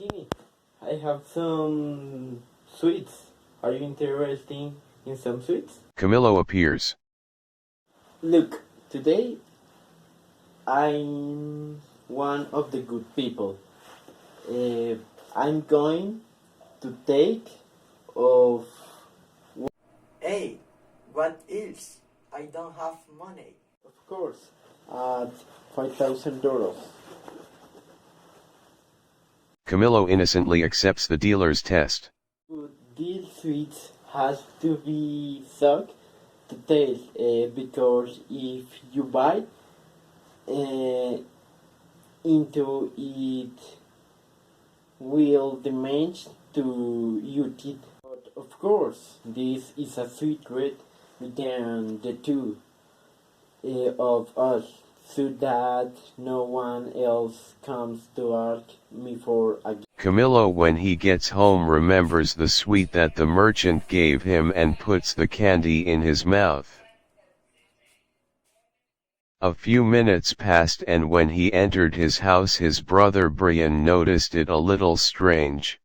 Kitty, I have some sweets. Are you interested in some sweets? Camillo appears. Look, today I'm one of the good people. Uh, I'm going to take of. Hey, what else? I don't have money. Of course, at $5,000. Camillo innocently accepts the dealer's test. These sweets has to be sucked to taste because if you bite uh, into it will damage to your teeth. But of course, this is a secret between the two of us, so that no one else comes to ask me for a gift. Camillo, when he gets home, remembers the sweet that the merchant gave him and puts the candy in his mouth. A few minutes passed, and when he entered his house, his brother Brian noticed it a little strange.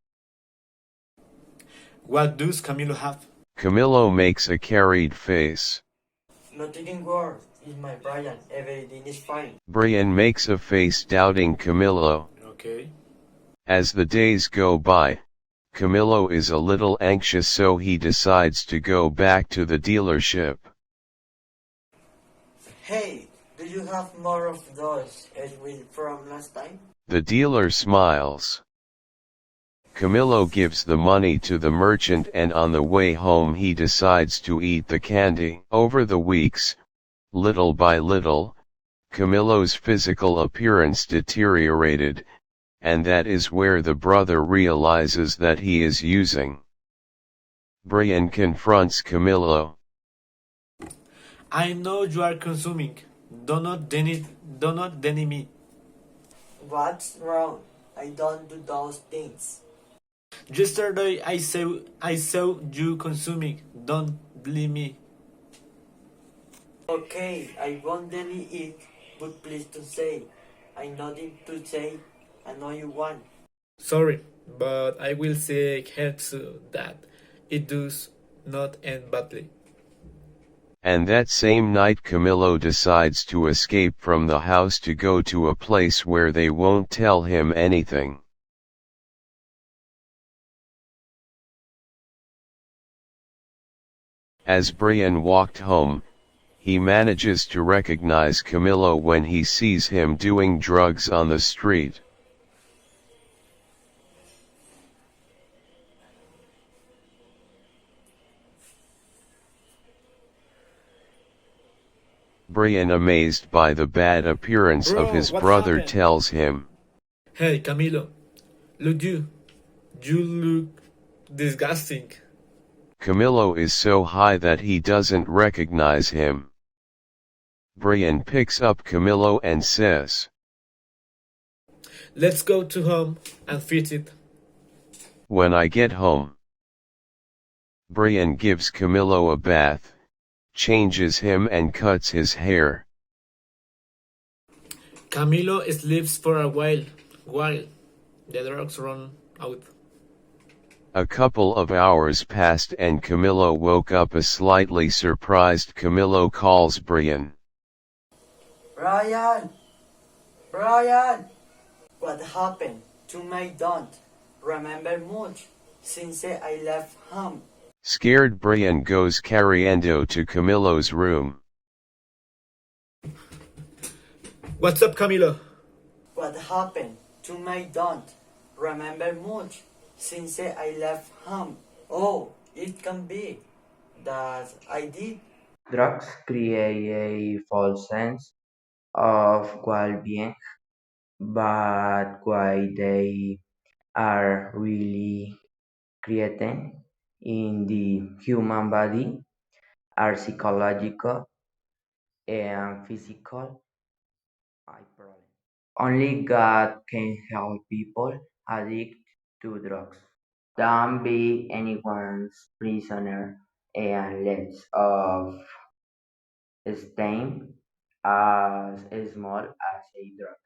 What does Camilo have? Camillo makes a carried face. Nothing worse. It's my Brian. Everything is fine. Brian makes a face doubting Camillo. Okay. As the days go by, Camillo is a little anxious, so he decides to go back to the dealership. Hey, do you have more of those as we from last time? The dealer smiles. Camillo gives the money to the merchant, and on the way home he decides to eat the candy. Over the weeks, little by little, Camillo's physical appearance deteriorated, and that is where the brother realizes that he is using. Brian confronts Camillo. I know you are consuming. Do not deny me. What's wrong? I don't do those things. Yesterday I saw you consuming. Don't believe me. Okay, I won't deny it, but please don't say. I nothing to say. I know you want. Sorry, but I will say helps that it does not end badly. And that same night Camillo decides to escape from the house to go to a place where they won't tell him anything. As Brian walked home, he manages to recognize Camillo when he sees him doing drugs on the street. Brian, amazed by the bad appearance of his What brother, happened? tells him, Hey, Camilo, look you. You look disgusting. Camillo is so high that he doesn't recognize him. Brian picks up Camillo and says, Let's go to home and fix it. when I get home. Brian gives Camillo a bath, changes him and cuts his hair. Camilo sleeps for a while the drugs run out. A couple of hours passed and Camillo woke up. A slightly surprised Camillo calls Brian. Brian! Brian! What happened to my don't remember much since I left home. Scared, Brian goes corriendo to Camillo's room. What's up, Camilo? What happened to my don't remember much since I left home. Oh, it can be that I did. Drugs create a false sense of well-being, but why they are really creating in the human body are psychological and physical problems. Only God can help people addicted to drugs. Don't be anyone's prisoner and less of stain as small as a drug.